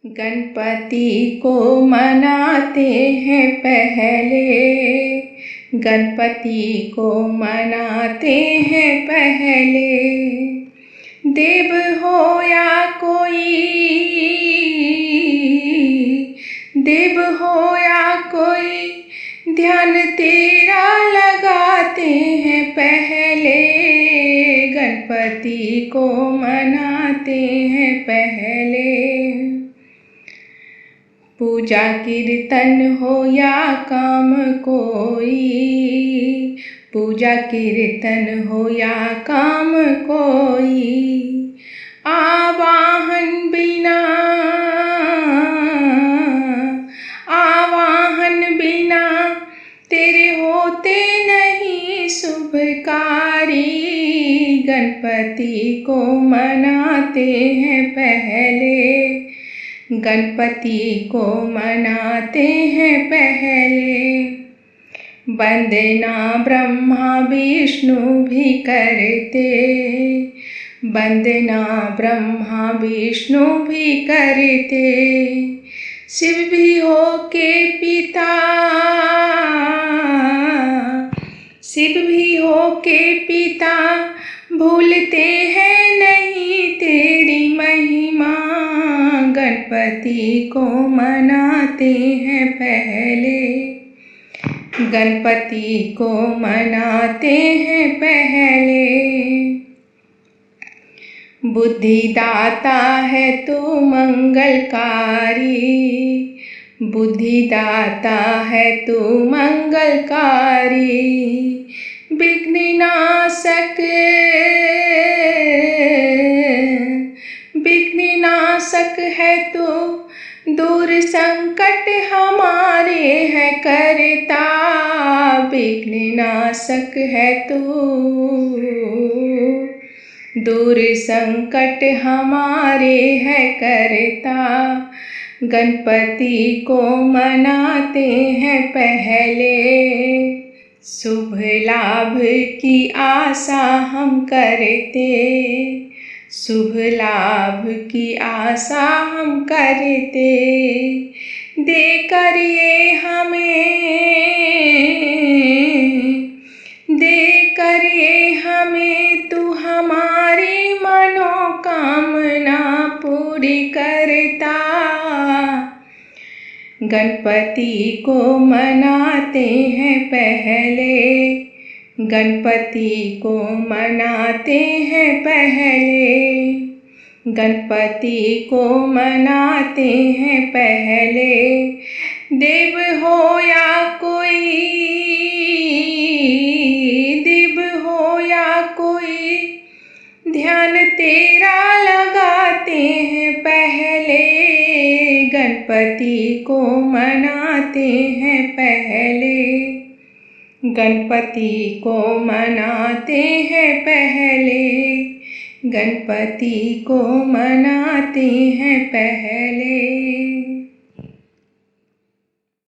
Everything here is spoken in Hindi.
गणपति को मनाते हैं पहले, गणपति को मनाते हैं पहले। देव हो या कोई, देव हो या कोई, ध्यान तेरा लगाते हैं पहले। गणपति को मनाते हैं पहले। पूजा कीर्तन हो या काम कोई, पूजा कीर्तन हो या काम कोई, आवाहन बिना, आवाहन बिना तेरे होते नहीं शुभकारी। गणपति को मनाते हैं पहले, गणपति को मनाते हैं पहले। वंदना ब्रह्मा विष्णु भी करते, वंदना ब्रह्मा विष्णु भी करते। शिव भी हो के पिता, शिव भी हो के पिता, भूलते हैं नहीं तेरी महिमा। गणपति को मनाते हैं पहले, गणपति को मनाते हैं पहले। बुद्धिदाता है तू मंगलकारी, बुद्धिदाता है तू मंगलकारी। विघ्ननाशक, विघ्ननाशक है तू, दूर संकट हमारे है करता। विघ्ननाशक है तू, दूर संकट हमारे है करता। गणपति को मनाते हैं पहले, शुभ लाभ की आशा हम करते, शुभ लाभ की आशा हम करते। देकर ये हमें, देकर ये हमें तू हमारी मनोकामना पूरी करता। गणपति को मनाते हैं पहले, गणपति को मनाते हैं पहले, गणपति को मनाते हैं पहले। देव हो या कोई, देव हो या कोई, ध्यान तेरा लगाते हैं पहले। गणपति को मनाते हैं पहले, गणपति को मनाते हैं पहले, गणपति को मनाते हैं पहले।